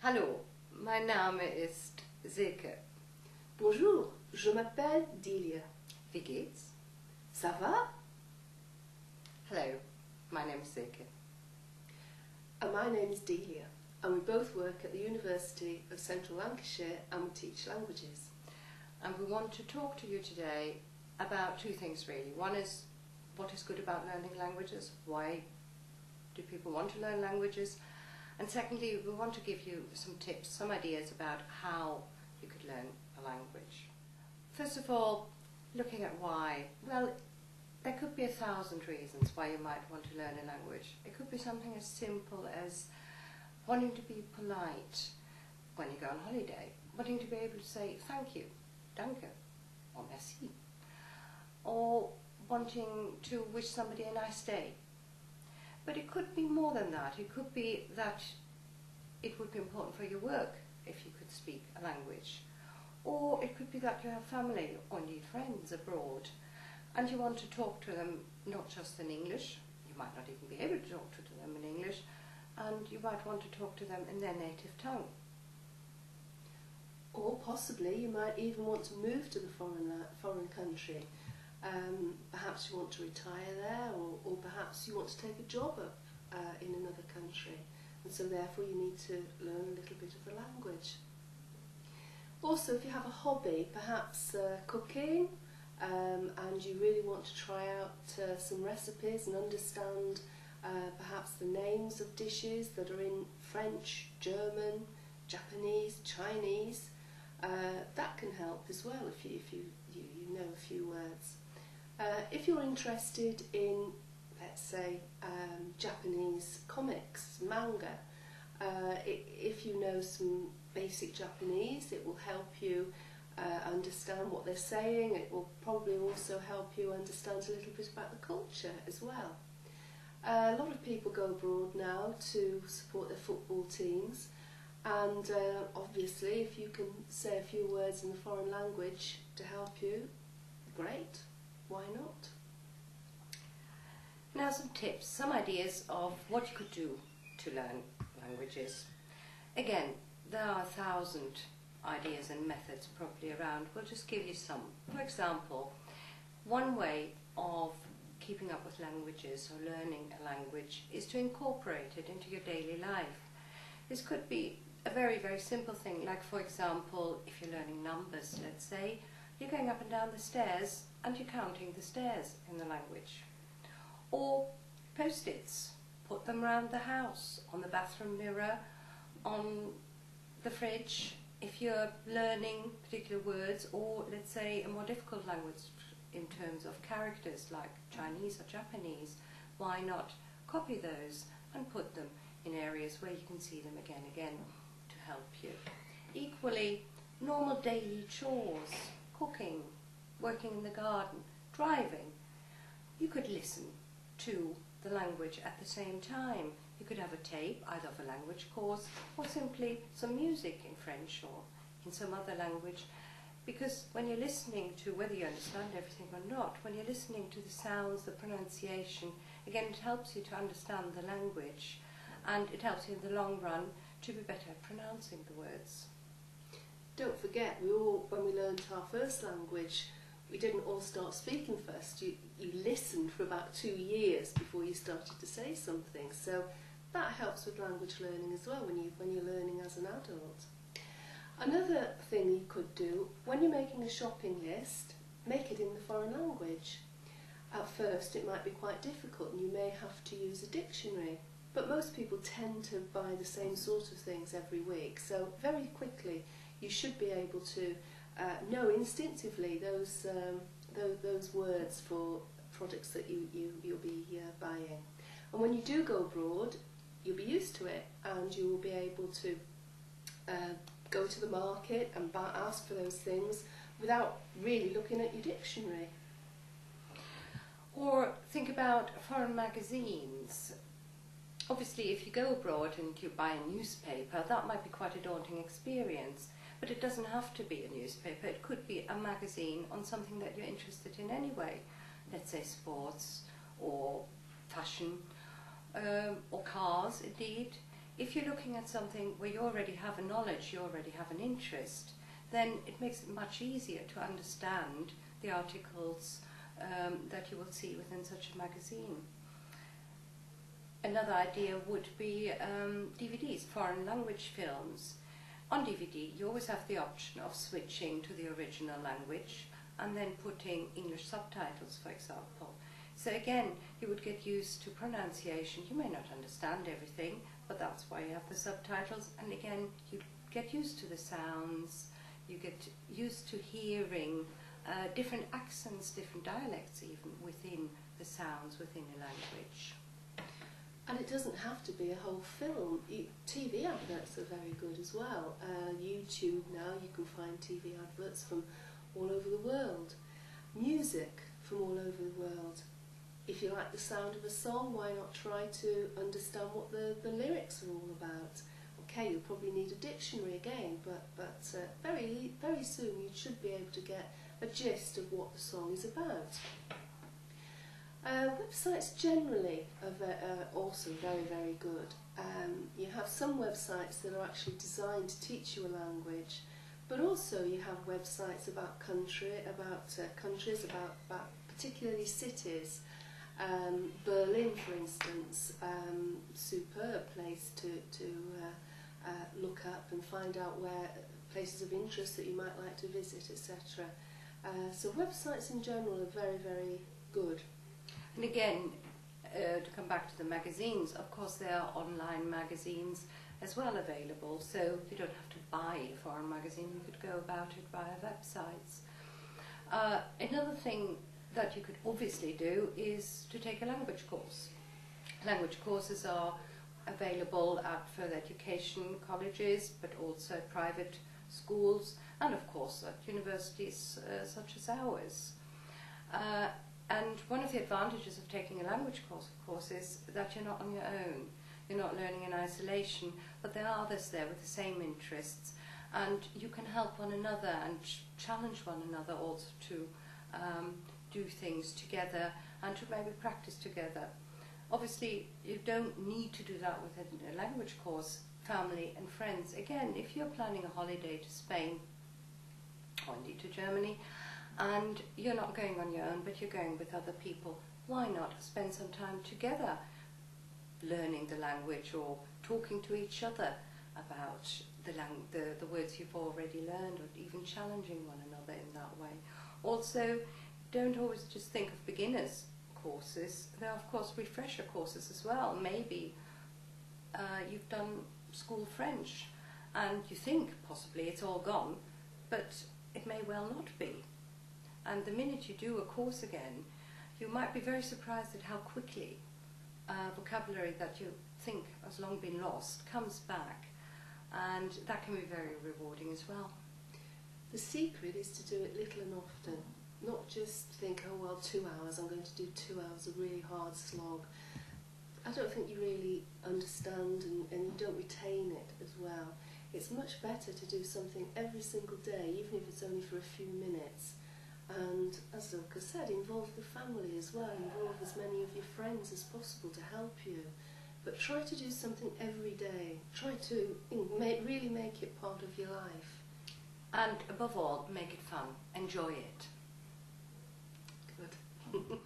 Hallo, mein Name ist Silke. Bonjour, je m'appelle Delia. Wie geht's? Ça va? Hello, my name is Silke. And my name is Delia, and we both work at the University of Central Lancashire and we teach languages. And we want to talk to you today about two things really. One is what is good about learning languages, why do people want to learn languages, and secondly we want to give you some tips, some ideas about how you could learn a language. First of all, looking at why, well, there could be 1,000 reasons why you might want to learn a language. It could be something as simple as wanting to be polite when you go on holiday, wanting to be able to say thank you, danke, or merci, or wanting to wish somebody a nice day. But it could be more than that. It could be that it would be important for your work if you could speak a language. Or it could be that you have family or indeed friends abroad and you want to talk to them not just in English, you might not even be able to talk to them in English, and you might want to talk to them in their native tongue. Or possibly you might even want to move to the foreign country. Perhaps you want to retire there, or perhaps you want to take a job up in another country, and so therefore you need to learn a little bit of the language. Also, if you have a hobby, perhaps cooking, and you really want to try out some recipes and understand perhaps the names of dishes that are in French, German, Japanese, Chinese, that can help as well if you know a few words. If you're interested in, let's say, Japanese comics, manga, if you know some basic Japanese, it will help you understand what they're saying. It will probably also help you understand a little bit about the culture as well. A lot of people go abroad now to support their football teams, and obviously if you can say a few words in the foreign language to help you, great. Why not? Now some tips, some ideas of what you could do to learn languages. Again, there are 1,000 ideas and methods probably around. We'll just give you some. For example, one way of keeping up with languages or learning a language is to incorporate it into your daily life. This could be a very, very simple thing, like for example, if you're learning numbers, let's say, you're going up and down the stairs and you're counting the stairs in the language. Or post-its, put them around the house, on the bathroom mirror, on the fridge. If you're learning particular words, or let's say a more difficult language in terms of characters like Chinese or Japanese, why not copy those and put them in areas where you can see them again to help you. Equally, normal daily chores, cooking, working in the garden, driving, you could listen to the language at the same time. You could have a tape, either of a language course or simply some music in French or in some other language, because when you're listening to, whether you understand everything or not, when you're listening to the sounds, the pronunciation, again it helps you to understand the language, and it helps you in the long run to be better at pronouncing the words. Don't forget, we all, when we learned our first language, we didn't all start speaking first. You listened for about 2 years before you started to say something. So that helps with language learning as well when you're learning as an adult. Another thing you could do, when you're making a shopping list, make it in the foreign language. At first it might be quite difficult and you may have to use a dictionary, but most people tend to buy the same sort of things every week. So very quickly you should be able to know instinctively those words for products that you'll be buying. And when you do go abroad, you'll be used to it, and you will be able to go to the market and ask for those things without really looking at your dictionary. Or think about foreign magazines. Obviously, if you go abroad and you buy a newspaper, that might be quite a daunting experience. But it doesn't have to be a newspaper. It could be a magazine on something that you're interested in anyway. Let's say sports or fashion or cars, indeed. If you're looking at something where you already have a knowledge, you already have an interest, then it makes it much easier to understand the articles that you will see within such a magazine. Another idea would be DVDs, foreign language films. On DVD, you always have the option of switching to the original language and then putting English subtitles, for example. So again, you would get used to pronunciation. You may not understand everything, but that's why you have the subtitles. And again, you get used to the sounds, you get used to hearing different accents, different dialects even within the sounds within a language. And it doesn't have to be a whole film. TV adverts are very good as well. YouTube now, you can find TV adverts from all over the world. Music from all over the world. If you like the sound of a song, why not try to understand what the lyrics are all about? Okay, you'll probably need a dictionary again, but very, very soon you should be able to get a gist of what the song is about. Websites generally are also very, very good. You have some websites that are actually designed to teach you a language, but also you have websites about countries, about particularly cities. Berlin, for instance, superb place to look up and find out where places of interest that you might like to visit, etc. So websites in general are very, very good. And again, to come back to the magazines, of course there are online magazines as well available, so you don't have to buy a foreign magazine, you could go about it via websites. Another thing that you could obviously do is to take a language course. Language courses are available at further education colleges, but also private schools, and of course at universities such as ours. And one of the advantages of taking a language course, of course, is that you're not on your own. You're not learning in isolation, but there are others there with the same interests, and you can help one another and challenge one another also to do things together and to maybe practice together. Obviously, you don't need to do that with a language course. Family and friends. Again, if you're planning a holiday to Spain or indeed to Germany, and you're not going on your own, but you're going with other people, why not spend some time together learning the language or talking to each other about the words you've already learned, or even challenging one another in that way. Also, don't always just think of beginners courses. There are of course refresher courses as well. Maybe you've done school French and you think possibly it's all gone, but it may well not be. And the minute you do a course again, you might be very surprised at how quickly vocabulary that you think has long been lost comes back, and that can be very rewarding as well. The secret is to do it little and often, not just think, oh well, 2 hours, I'm going to do 2 hours of really hard slog. I don't think you really understand and you don't retain it as well. It's much better to do something every single day, even if it's only for a few minutes. And as Silke said, involve the family as well, involve as many of your friends as possible to help you. But try to do something every day. Try to really make it part of your life. And above all, make it fun. Enjoy it. Good.